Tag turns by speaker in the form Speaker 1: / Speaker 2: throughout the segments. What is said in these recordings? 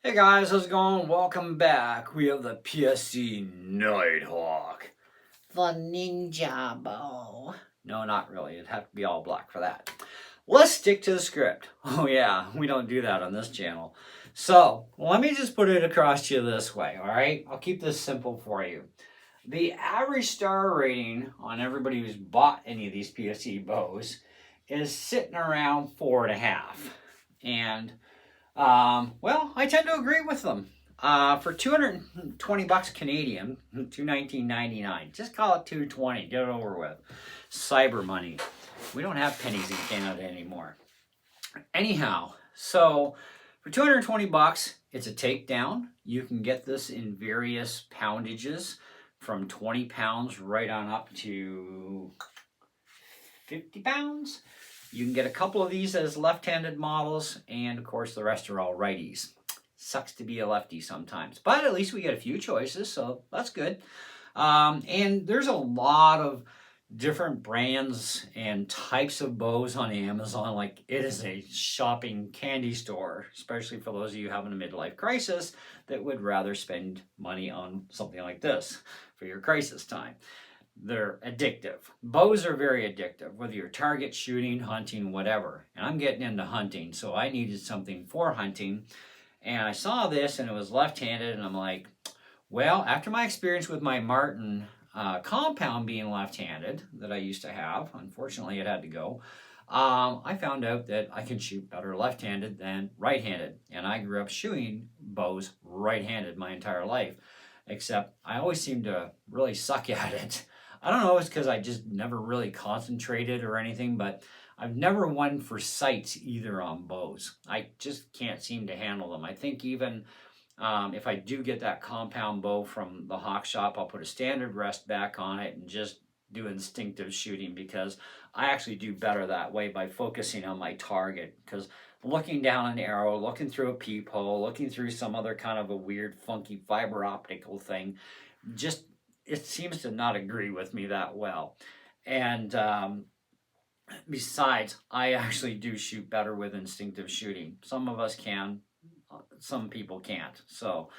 Speaker 1: Hey guys, how's it going? Welcome back. We have the PSE Nighthawk. Back. We have the PSE Nighthawk. The ninja bow. No, not really. It'd have to be all black for that. Let's stick to the script. Oh yeah, we don't do that on this channel. So, let me just put it across to you this way, alright? I'll keep this simple for you. The average star rating on everybody who's bought any of these PSE bows is sitting around 4.5. And well, I tend to agree with them. For 220 bucks Canadian, $219.99. Just call it 220. Get it over with. Cyber money. We don't have pennies in Canada anymore. Anyhow, so for 220 bucks, it's a takedown. You can get this in various poundages from 20 pounds right on up to 50 pounds. You can get a couple of these as left-handed models, and of course the rest are all righties. Sucks to be a lefty sometimes, but at least we get a few choices, so that's good. And there's a lot of different brands and types of bows on Amazon. Like, it is a shopping candy store, especially for those of you having a midlife crisis that would rather spend money on something like this for your crisis time. They're addictive. Bows are very addictive, whether you're target shooting, hunting, whatever. And I'm getting into hunting, so I needed something for hunting. And I saw this, and it was left-handed, and I'm like, well, after my experience with my Martin compound being left-handed that I used to have, unfortunately it had to go, I found out that I can shoot better left-handed than right-handed. And I grew up shooting bows right-handed my entire life, except I always seemed to really suck at it. I don't know if it's because I just never really concentrated or anything, but I've never won for sights either on bows. I just can't seem to handle them. I think even if I do get that compound bow from the hawk shop, I'll put a standard rest back on it and just do instinctive shooting, because I actually do better that way by focusing on my target. Because looking down an arrow, looking through a peephole, looking through some other kind of a weird, funky fiber optical thing, just it seems to not agree with me that well. And besides, I actually do shoot better with instinctive shooting. Some of us can, some people can't. So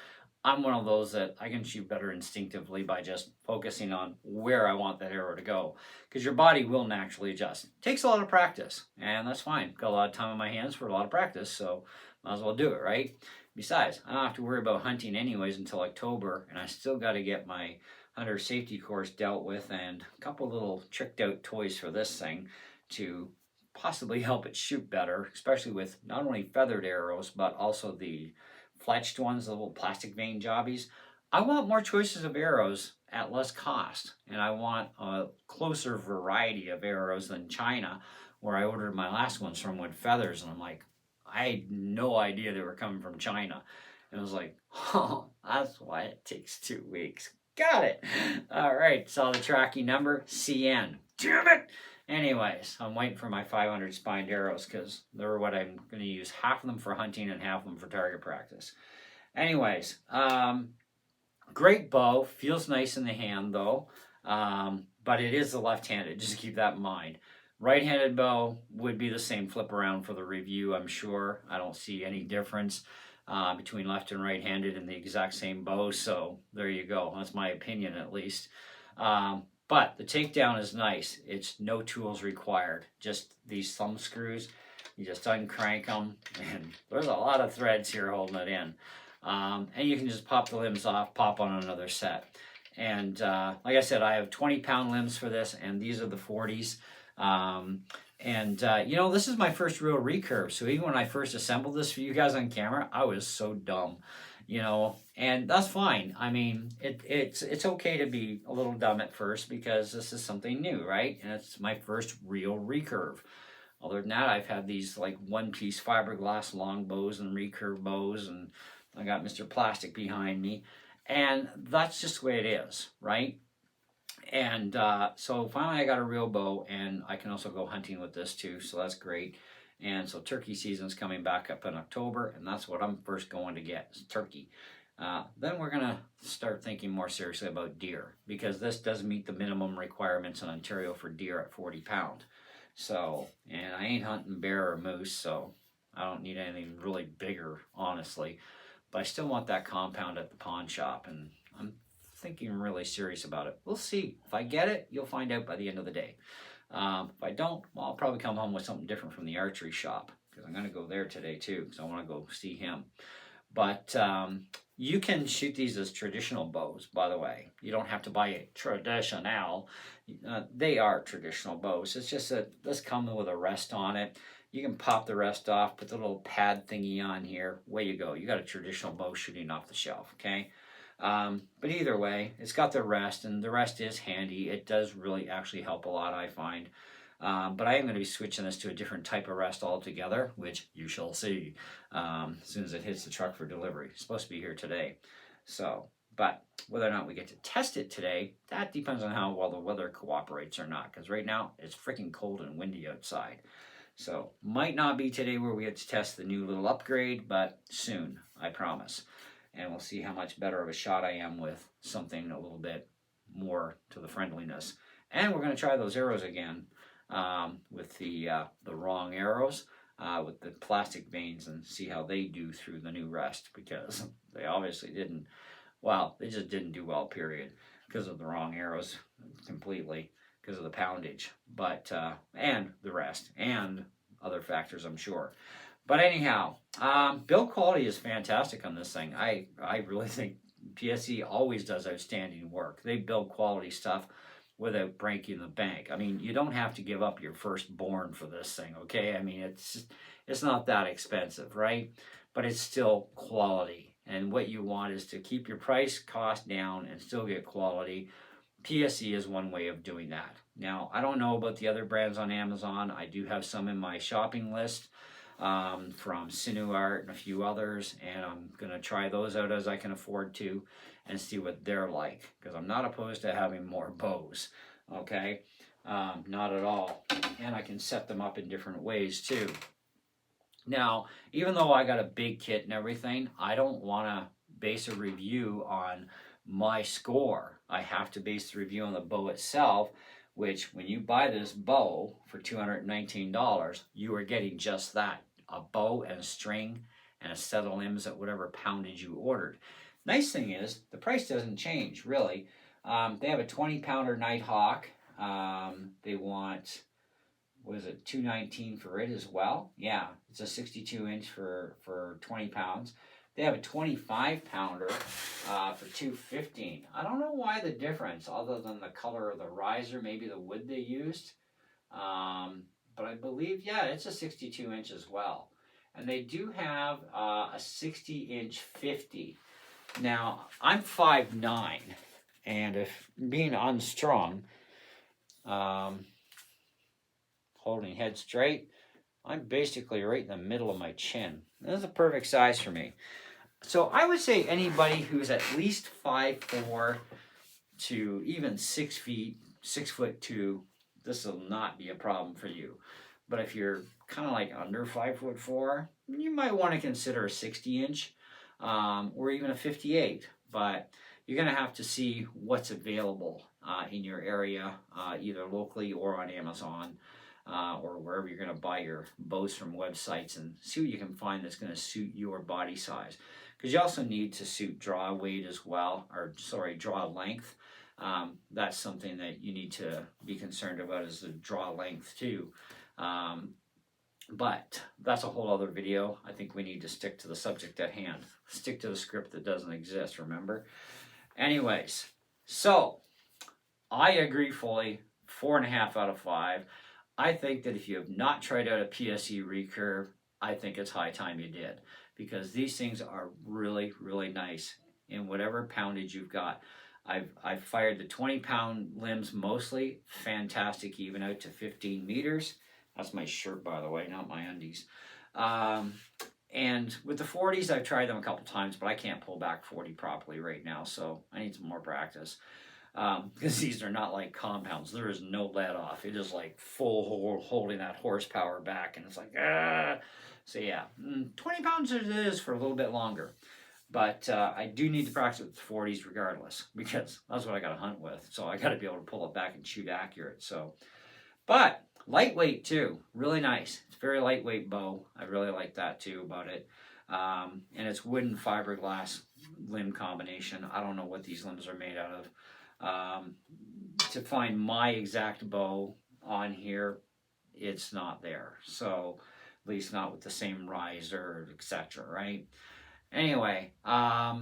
Speaker 1: I'm one of those that I can shoot better instinctively by just focusing on where I want that arrow to go. Because your body will naturally adjust. It takes a lot of practice, and that's fine. Got a lot of time on my hands for a lot of practice, so might as well do it, right? Besides, I don't have to worry about hunting anyways until October, and I still got to get my hunter safety course dealt with, and a couple little tricked out toys for this thing to possibly help it shoot better, especially with not only feathered arrows, but also the fletched ones, the little plastic vein jobbies. I want more choices of arrows at less cost, and I want a closer variety of arrows than China, where I ordered my last ones from with feathers, and I'm like, I had no idea they were coming from China. And I was like, oh, that's why it takes 2 weeks. Got it. All right, saw the tracking number, CN. Damn it. Anyways, I'm waiting for my 500 spined arrows, because they're what I'm going to use. Half of them for hunting and half of them for target practice. Anyways, great bow. Feels nice in the hand, though. But it is the left-handed. Just keep that in mind. Right-handed bow would be the same flip around for the review, I'm sure. I don't see any difference between left and right-handed in the exact same bow, so there you go. That's my opinion, at least. But the takedown is nice. It's no tools required. Just these thumb screws. You just uncrank them, and there's a lot of threads here holding it in. And you can just pop the limbs off, pop on another set. And like I said, I have 20-pound limbs for this, and these are the 40s. You know, this is my first real recurve, so even when I first assembled this for you guys on camera, I was so dumb, you know, and that's fine. I mean, it's okay to be a little dumb at first, because this is something new, right? And it's my first real recurve. Other than that, I've had these like one-piece fiberglass long bows and recurve bows, and I got Mr. Plastic behind me, and that's just the way it is, right? And so finally I got a real bow, and I can also go hunting with this too, so that's great. And so turkey season's coming back up in October, and that's what I'm first going to get, is turkey. Then we're going to start thinking more seriously about deer, because this does meet the minimum requirements in Ontario for deer at 40 pound. So, and I ain't hunting bear or moose, so I don't need anything really bigger, honestly. but I still want that compound at the pawn shop, and I'm thinking really serious about it. We'll see. If I get it, you'll find out by the end of the day. If I don't, well, I'll probably come home with something different from the archery shop, because I'm going to go there today too, because I want to go see him. But you can shoot these as traditional bows, by the way. You don't have to buy a traditional. They are traditional bows. It's just that this comes with a rest on it. You can pop the rest off, put the little pad thingy on here. Away you go. You got a traditional bow shooting off the shelf, okay? But either way, it's got the rest, and the rest is handy. It does really actually help a lot, I find. But I am going to be switching this to a different type of rest altogether, which you shall see as soon as it hits the truck for delivery. It's supposed to be here today. So, but whether or not we get to test it today, that depends on how well the weather cooperates or not. Because right now, it's freaking cold and windy outside. So, might not be today where we get to test the new little upgrade, but soon, I promise. And we'll see how much better of a shot I am with something a little bit more to the friendliness. And we're going to try those arrows again. With the wrong arrows, with the plastic vanes, and see how they do through the new rest, because they obviously didn't, well, they just didn't do well, period, because of the wrong arrows completely, because of the poundage, but, and the rest, and other factors, I'm sure. But anyhow, build quality is fantastic on this thing. I really think PSE always does outstanding work. They build quality stuff without breaking the bank. I mean, you don't have to give up your firstborn for this thing, okay? I mean, it's not that expensive, right? But it's still quality. And what you want is to keep your price cost down and still get quality. PSE is one way of doing that. Now, I don't know about the other brands on Amazon. I do have some in my shopping list from Sinuart and a few others, and I'm going to try those out as I can afford to and see what they're like, because I'm not opposed to having more bows, okay? Not at all. And I can set them up in different ways too. Now, even though I got a big kit and everything, I don't want to base a review on my score. I have to base the review on the bow itself, which when you buy this bow for $219, you are getting just that, a bow and a string and a set of limbs at whatever poundage you ordered. Nice thing is, the price doesn't change, really. They have a 20-pounder Nighthawk. They want, what is it, $219 for it as well? Yeah, it's a 62-inch for 20 pounds. They have a 25-pounder for $215. I don't know why the difference, other than the color of the riser, maybe the wood they used. But I believe, yeah, it's a 62-inch as well. And they do have a 60-inch 50. Now, I'm 5'9", and if being unstrung, holding head straight, I'm basically right in the middle of my chin. This is a perfect size for me. So I would say anybody who's at least 5'4" to even 6 feet, 6'2", this will not be a problem for you. But if you're kind of like under 5'4", you might want to consider a 60-inch or even a 58. But you're going to have to see what's available in your area, either locally or on Amazon. Or wherever you're going to buy your bows from websites, and see what you can find that's going to suit your body size. Because you also need to suit draw weight as well, or sorry, draw length. That's something that you need to be concerned about, is the draw length too. But that's a whole other video. I think we need to stick to the subject at hand. Stick to the script that doesn't exist, remember? Anyways, so I agree fully, 4.5 out of 5. I think that if you have not tried out a PSE Recurve, I think it's high time you did, because these things are really, really nice in whatever poundage you've got. I've fired the 20-pound limbs mostly, fantastic, even out to 15 meters. That's my shirt, by the way, not my undies. And with the 40s, I've tried them a couple times, but I can't pull back 40 properly right now, so I need some more practice. Because these are not like compounds. There is no let off. It is like full holding that horsepower back, and it's like, ah. So yeah, 20 pounds it is for a little bit longer. But I do need to practice with the 40s regardless, because that's what I got to hunt with. So I got to be able to pull it back and shoot accurate. So, but lightweight too, really nice. It's a very lightweight bow. I really like that too about it. And it's wooden fiberglass limb combination. I don't know what these limbs are made out of. To find my exact bow on here, it's not there. So at least not with the same riser, etc. Right? Anyway, I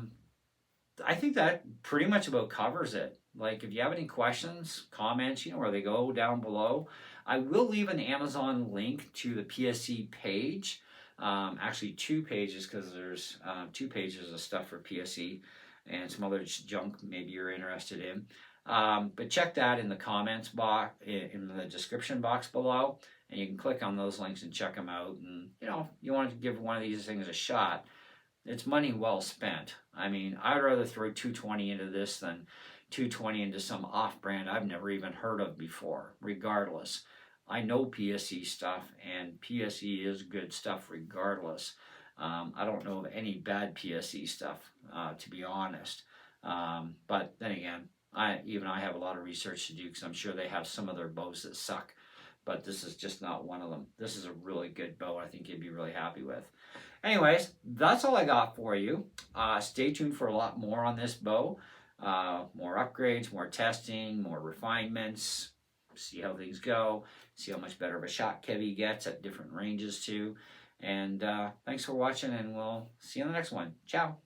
Speaker 1: think that pretty much about covers it. Like, if you have any questions, comments, you know where they go, down below. I will leave an Amazon link to the PSE page. Actually 2 pages, because there's 2 pages of stuff for PSE and some other junk maybe you're interested in. But check that in the comments box, in the description box below, and you can click on those links and check them out. And you know, if you want to give one of these things a shot, it's money well spent. I mean, I'd rather throw $220 into this than $220 into some off-brand I've never even heard of before. Regardless, I know PSE stuff, and PSE is good stuff regardless. I don't know of any bad PSE stuff, to be honest. But then again, I have a lot of research to do, because I'm sure they have some of their bows that suck. But this is just not one of them. This is a really good bow I think you'd be really happy with. Anyways, that's all I got for you. Stay tuned for a lot more on this bow. More upgrades, more testing, more refinements. See how things go. See how much better of a shot Kevy gets at different ranges too. And thanks for watching, and we'll see you on the next one. Ciao.